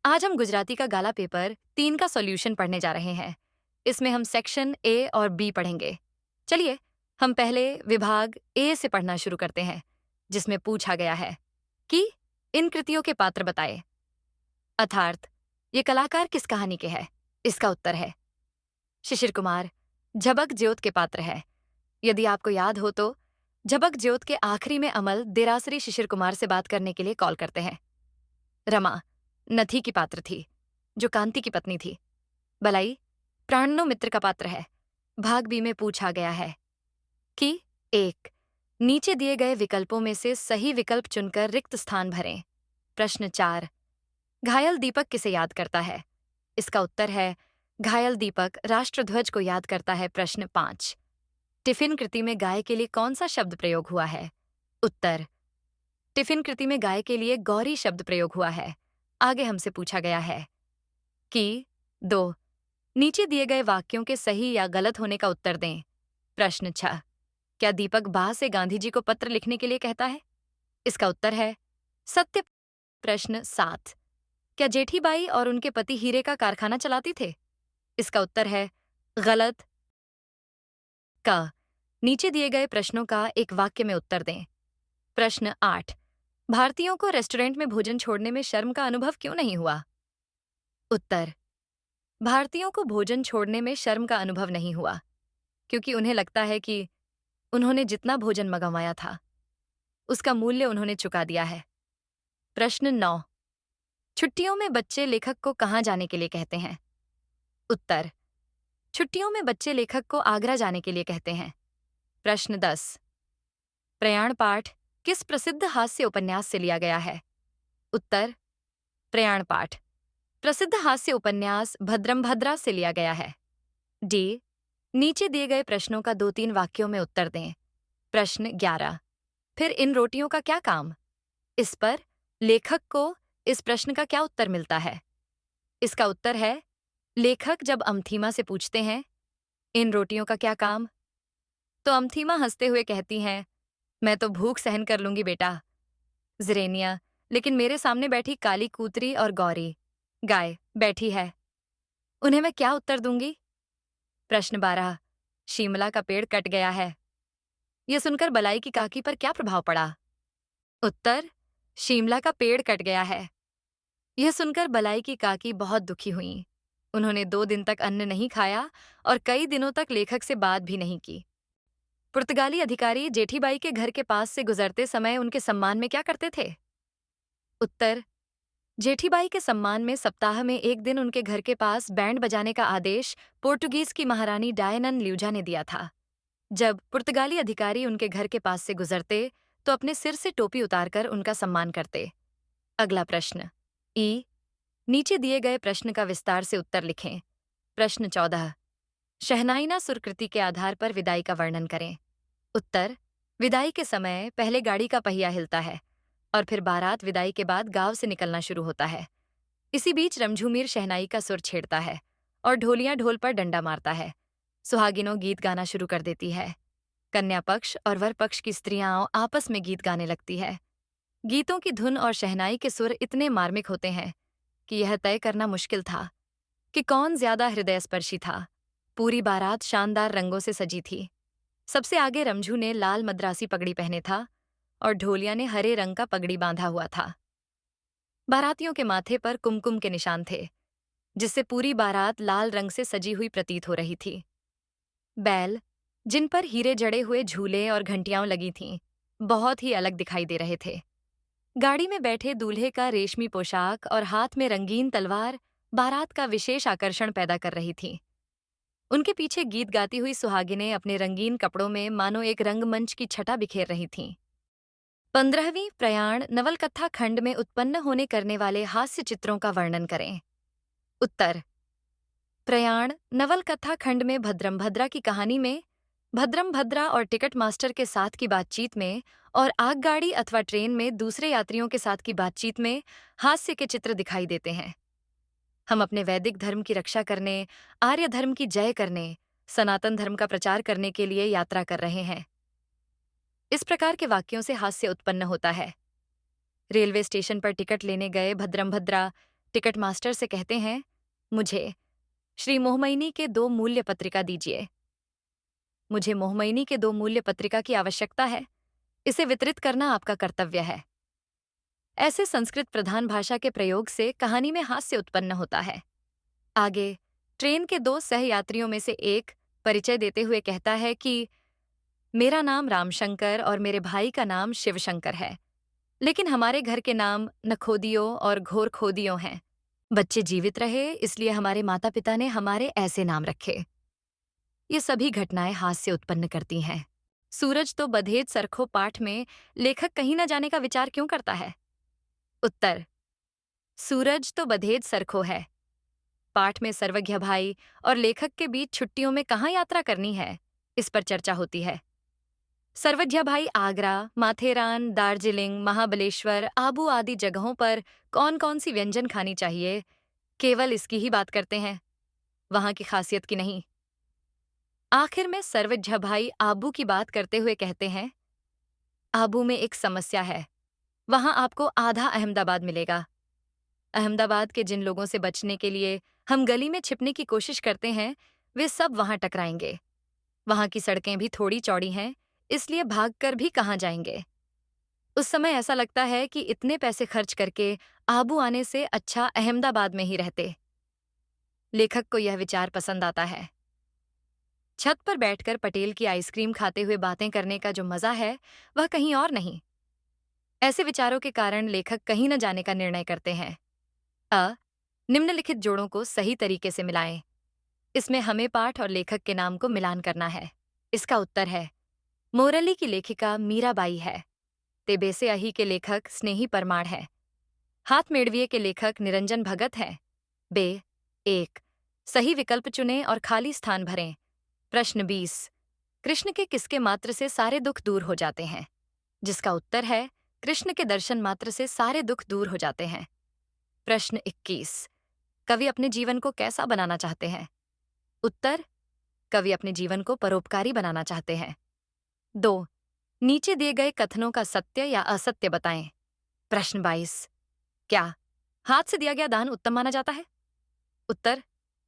आज हम गुजराती का गाला पेपर 3 का सॉल्यूशन पढ़ने जा रहे हैं। इसमें हम सेक्शन ए और बी पढ़ेंगे। चलिए, हम पहले विभाग ए से पढ़ना शुरू करते हैं, जिसमें पूछा गया है कि इन कृतियों के पात्र बताए। अर्थात ये कलाकार किस कहानी के हैं? इसका उत्तर है शिशिर कुमार, झबक ज्योत के पात्र है। यदि आपको याद हो तो झबक ज्योत के आखिरी में अमल देरासरी शिशिर कुमार से बात करने के लिए कॉल करते हैं। रमा नथी की पात्र थी, जो कांति की पत्नी थी। बलाई प्राणनो मित्र का पात्र है। भाग बी में पूछा गया है कि 1. नीचे दिए गए विकल्पों में से सही विकल्प चुनकर रिक्त स्थान भरें। प्रश्न 4. घायल दीपक किसे याद करता है? इसका उत्तर है घायल दीपक राष्ट्रध्वज को याद करता है। प्रश्न 5. टिफिन कृति में गाय के लिए कौन सा शब्द प्रयोग हुआ है? उत्तर टिफिन कृति में गाय के लिए गौरी शब्द प्रयोग हुआ है। आगे हमसे पूछा गया है कि 2. नीचे दिए गए वाक्यों के सही या गलत होने का उत्तर दें। प्रश्न 6. क्या दीपक बा से गांधी जी को पत्र लिखने के लिए कहता है? इसका उत्तर है सत्य। प्रश्न 7. क्या जेठीबाई और उनके पति हीरे का कारखाना चलाती थे? इसका उत्तर है गलत। का नीचे दिए गए प्रश्नों का एक वाक्य में उत्तर दें। प्रश्न 8. भारतीयों को रेस्टोरेंट में भोजन छोड़ने में शर्म का अनुभव क्यों नहीं हुआ? उत्तर भारतीयों को भोजन छोड़ने में शर्म का अनुभव नहीं हुआ, क्योंकि उन्हें लगता है कि उन्होंने जितना भोजन मंगवाया था, उसका मूल्य उन्होंने चुका दिया है। प्रश्न 9. छुट्टियों में बच्चे लेखक को कहाँ जाने के लिए कहते हैं? उत्तर छुट्टियों में बच्चे लेखक को आगरा जाने के लिए कहते हैं। प्रश्न 10. प्रयाण पाठ किस प्रसिद्ध हास्य उपन्यास से लिया गया है? उत्तर प्रयाण पाठ प्रसिद्ध हास्य उपन्यास भद्रम भद्रा से लिया गया है। डी. नीचे दिए गए प्रश्नों का 2-3 वाक्यों में उत्तर दें। प्रश्न 11. फिर इन रोटियों का क्या काम? इस पर लेखक को इस प्रश्न का क्या उत्तर मिलता है? इसका उत्तर है लेखक जब अमथीमा से पूछते हैं इन रोटियों का क्या काम, तो अमथीमा हंसते हुए कहती हैं, मैं तो भूख सहन कर लूंगी बेटा। जिरेनिया, लेकिन मेरे सामने बैठी काली कूतरी और गौरी गाय बैठी है, उन्हें मैं क्या उत्तर दूंगी? प्रश्न 12. शिमला का पेड़ कट गया है। यह सुनकर बलाई की काकी पर क्या प्रभाव पड़ा? उत्तर शिमला का पेड़ कट गया है। यह सुनकर बलाई की काकी बहुत दुखी हुईं। उन्होंने 2 दिन तक अन्न नहीं खाया और कई दिनों तक लेखक से बात भी नहीं की। पुर्तगाली अधिकारी जेठीबाई के घर के पास से गुजरते समय उनके सम्मान में क्या करते थे? उत्तर जेठीबाई के सम्मान में सप्ताह में एक दिन उनके घर के पास बैंड बजाने का आदेश पोर्टुगीज की महारानी डायनन ल्यूजा ने दिया था। जब पुर्तगाली अधिकारी उनके घर के पास से गुजरते तो अपने सिर से टोपी उतारकर उनका सम्मान करते। अगला प्रश्न ई. नीचे दिए गए प्रश्न का विस्तार से उत्तर लिखें। प्रश्न 14. शहनाइना सुरकृति के आधार पर विदाई का वर्णन करें। उत्तर विदाई के समय पहले गाड़ी का पहिया हिलता है और फिर बारात विदाई के बाद गांव से निकलना शुरू होता है। इसी बीच रमझूमीर शहनाई का सुर छेड़ता है और ढोलियां ढोल पर डंडा मारता है। सुहागिनों गीत गाना शुरू कर देती है। कन्या पक्ष और वर पक्ष की स्त्रियां आपस में गीत गाने लगती है। गीतों की धुन और शहनाई के सुर इतने मार्मिक होते हैं कि यह तय करना मुश्किल था कि कौन ज्यादा हृदयस्पर्शी था। पूरी बारात शानदार रंगों से सजी थी। सबसे आगे रमझू ने लाल मद्रासी पगड़ी पहने था और ढोलिया ने हरे रंग का पगड़ी बांधा हुआ था। बारातियों के माथे पर कुमकुम के निशान थे, जिससे पूरी बारात लाल रंग से सजी हुई प्रतीत हो रही थी। बैल, जिन पर हीरे जड़े हुए झूले और घंटियां लगी थीं, बहुत ही अलग दिखाई दे रहे थे। गाड़ी में बैठे दूल्हे का रेशमी पोशाक और हाथ में रंगीन तलवार बारात का विशेष आकर्षण पैदा कर रही थी। उनके पीछे गीत गाती हुई सुहागिनें अपने रंगीन कपड़ों में मानो एक रंगमंच की छटा बिखेर रही थीं। 15वीं प्रयाण नवलकथा खंड में उत्पन्न होने करने वाले हास्य चित्रों का वर्णन करें। उत्तर प्रयाण नवलकथा खंड में भद्रम भद्रा की कहानी में भद्रम भद्रा और टिकट मास्टर के साथ की बातचीत में और आगगाड़ी अथवा ट्रेन में दूसरे यात्रियों के साथ की बातचीत में हास्य के चित्र दिखाई देते हैं। हम अपने वैदिक धर्म की रक्षा करने, आर्य धर्म की जय करने, सनातन धर्म का प्रचार करने के लिए यात्रा कर रहे हैं। इस प्रकार के वाक्यों से हास्य उत्पन्न होता है। रेलवे स्टेशन पर टिकट लेने गए भद्रम भद्रा टिकट मास्टर से कहते हैं, मुझे श्री मोहमयनी के 2 मूल्य पत्रिका दीजिए। मुझे मोहमयनी के 2 मूल्य पत्रिका की आवश्यकता है। इसे वितरित करना आपका कर्तव्य है। ऐसे संस्कृत प्रधान भाषा के प्रयोग से कहानी में हास्य उत्पन्न होता है। आगे ट्रेन के 2 सहयात्रियों में से एक परिचय देते हुए कहता है कि मेरा नाम रामशंकर और मेरे भाई का नाम शिवशंकर है, लेकिन हमारे घर के नाम नखोदियो और घोरखोदियो हैं। बच्चे जीवित रहे, इसलिए हमारे माता पिता ने हमारे ऐसे नाम रखे। ये सभी घटनाएं हास्य उत्पन्न करती हैं। सूरज तो बधेज सरखो पाठ में लेखक कहीं न जाने का विचार क्यों करता है? उत्तर, सूरज तो बधेज सरखो है। पाठ में सर्वज्ञ भाई और लेखक के बीच छुट्टियों में कहाँ यात्रा करनी है, इस पर चर्चा होती है। सर्वज्ञ भाई आगरा, माथेरान, दार्जिलिंग, महाबलेश्वर, आबू आदि जगहों पर कौन कौन सी व्यंजन खानी चाहिए, केवल इसकी ही बात करते हैं, वहां की खासियत की नहीं। आखिर में सर्वज्ञ भाई आबू की बात करते हुए कहते हैं, आबू में एक समस्या है, वहां आपको आधा अहमदाबाद मिलेगा। अहमदाबाद के जिन लोगों से बचने के लिए हम गली में छिपने की कोशिश करते हैं, वे सब वहां टकराएंगे। वहां की सड़कें भी थोड़ी चौड़ी हैं, इसलिए भागकर भी कहाँ जाएंगे। उस समय ऐसा लगता है कि इतने पैसे खर्च करके आबू आने से अच्छा अहमदाबाद में ही रहते। लेखक को यह विचार पसंद आता है। छत पर बैठकर पटेल की आइसक्रीम खाते हुए बातें करने का जो मजा है, वह कहीं और नहीं। ऐसे विचारों के कारण लेखक कहीं न जाने का निर्णय करते हैं। निम्नलिखित जोड़ों को सही तरीके से मिलाएं। इसमें हमें पाठ और लेखक के नाम को मिलान करना है। इसका उत्तर है, मोरली की लेखिका मीराबाई है। तेबेसे अही के लेखक स्नेही परमार है। हाथ मेड़विए के लेखक निरंजन भगत है। बे 1 सही विकल्प चुनें और खाली स्थान भरें। प्रश्न 20 कृष्ण के किसके मात्र से सारे दुख दूर हो जाते हैं? जिसका उत्तर है, कृष्ण के दर्शन मात्र से सारे दुख दूर हो जाते हैं। प्रश्न 21 कवि अपने जीवन को कैसा बनाना चाहते हैं? उत्तर, कवि अपने जीवन को परोपकारी बनाना चाहते हैं। 2 नीचे दिए गए कथनों का सत्य या असत्य बताएं। प्रश्न 22 क्या हाथ से दिया गया दान उत्तम माना जाता है? उत्तर,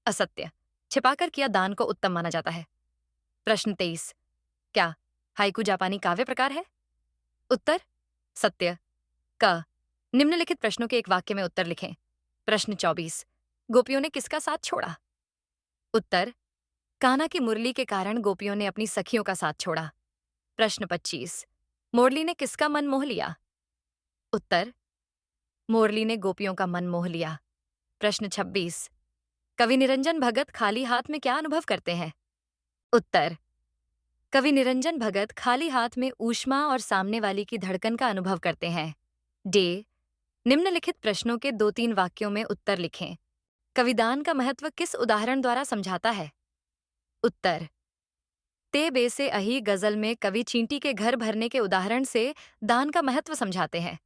असत्य। छिपाकर किया दान को उत्तम माना जाता है। प्रश्न 23 क्या हाइकू जापानी काव्य प्रकार है? उत्तर, सत्य। क निम्नलिखित प्रश्नों के एक वाक्य में उत्तर लिखें। प्रश्न 24 गोपियों ने किसका साथ छोड़ा? उत्तर, कान्हा की मुरली के कारण गोपियों ने अपनी सखियों का साथ छोड़ा। प्रश्न 25 मोरली ने किसका मन मोह लिया? उत्तर, मोरली ने गोपियों का मन मोह लिया। प्रश्न 26 कवि निरंजन भगत खाली हाथ में क्या अनुभव करते हैं? उत्तर, कवि निरंजन भगत खाली हाथ में ऊष्मा और सामने वाली की धड़कन का अनुभव करते हैं। डे निम्नलिखित प्रश्नों के 2-3 वाक्यों में उत्तर लिखें। कविदान का महत्व किस उदाहरण द्वारा समझाता है? उत्तर, ते बेसे अही गजल में कवि चींटी के घर भरने के उदाहरण से दान का महत्व समझाते हैं।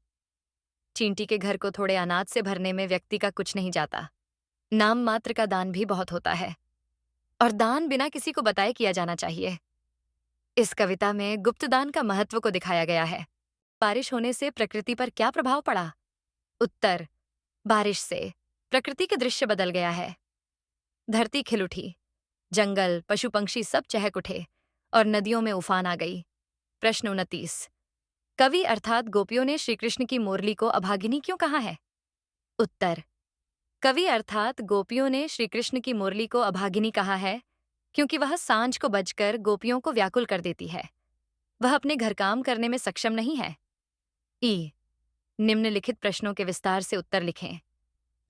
चींटी के घर को थोड़े अनाज से भरने में व्यक्ति का कुछ नहीं जाता। नाम मात्र का दान भी बहुत होता है, और दान बिना किसी को बताए किया जाना चाहिए। इस कविता में गुप्त दान का महत्व को दिखाया गया है। बारिश होने से प्रकृति पर क्या प्रभाव पड़ा? उत्तर, बारिश से प्रकृति के दृश्य बदल गया है। धरती खिल उठी, जंगल, पशु पंक्षी सब चहक उठे और नदियों में उफान आ गई। प्रश्न 29 कवि अर्थात गोपियों ने श्रीकृष्ण की मोरली को अभागिनी क्यों कहा है? उत्तर, कवि अर्थात गोपियों ने श्रीकृष्ण की मुरली को अभागिनी कहा है क्योंकि वह सांझ को बजकर गोपियों को व्याकुल कर देती है। वह अपने घर काम करने में सक्षम नहीं है। ई निम्नलिखित प्रश्नों के विस्तार से उत्तर लिखें।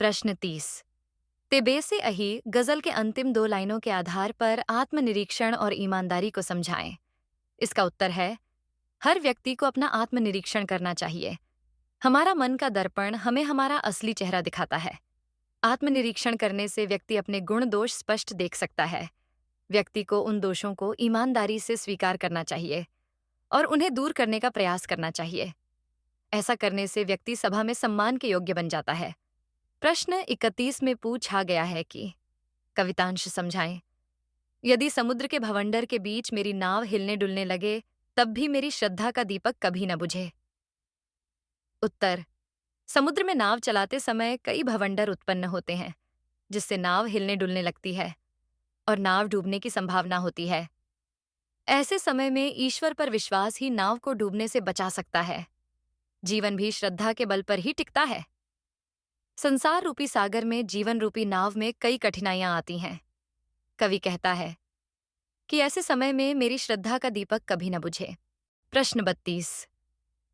प्रश्न 30 तेबेसे अही गजल के अंतिम 2 लाइनों के आधार पर आत्मनिरीक्षण और ईमानदारी को समझाएं। इसका उत्तर है, हर व्यक्ति को अपना आत्मनिरीक्षण करना चाहिए। हमारा मन का दर्पण हमें हमारा असली चेहरा दिखाता है। आत्मनिरीक्षण करने से व्यक्ति अपने गुण दोष स्पष्ट देख सकता है। व्यक्ति को उन दोषों को ईमानदारी से स्वीकार करना चाहिए और उन्हें दूर करने का प्रयास करना चाहिए। ऐसा करने से व्यक्ति सभा में सम्मान के योग्य बन जाता है। प्रश्न 31 में पूछा गया है कि कवितांश समझाएं। यदि समुद्र के भवंडर के बीच मेरी नाव हिलने डुलने लगे, तब भी मेरी श्रद्धा का दीपक कभी न बुझे। उत्तर, समुद्र में नाव चलाते समय कई भवंडर उत्पन्न होते हैं, जिससे नाव हिलने डुलने लगती है और नाव डूबने की संभावना होती है। ऐसे समय में ईश्वर पर विश्वास ही नाव को डूबने से बचा सकता है। जीवन भी श्रद्धा के बल पर ही टिकता है। संसार रूपी सागर में जीवन रूपी नाव में कई कठिनाइयां आती हैं। कवि कहता है कि ऐसे समय में मेरी श्रद्धा का दीपक कभी न बुझे। प्रश्न 32।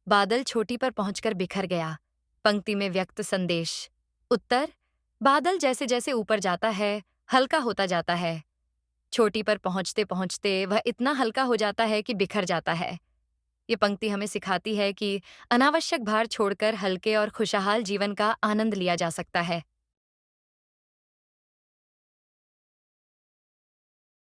बादल चोटी पर पहुंचकर बिखर गया। पंक्ति में व्यक्त संदेश। उत्तर, बादल जैसे जैसे ऊपर जाता है, हल्का होता जाता है। चोटी पर पहुंचते पहुंचते वह इतना हल्का हो जाता है कि बिखर जाता है। ये पंक्ति हमें सिखाती है कि अनावश्यक भार छोड़कर हल्के और खुशहाल जीवन का आनंद लिया जा सकता है।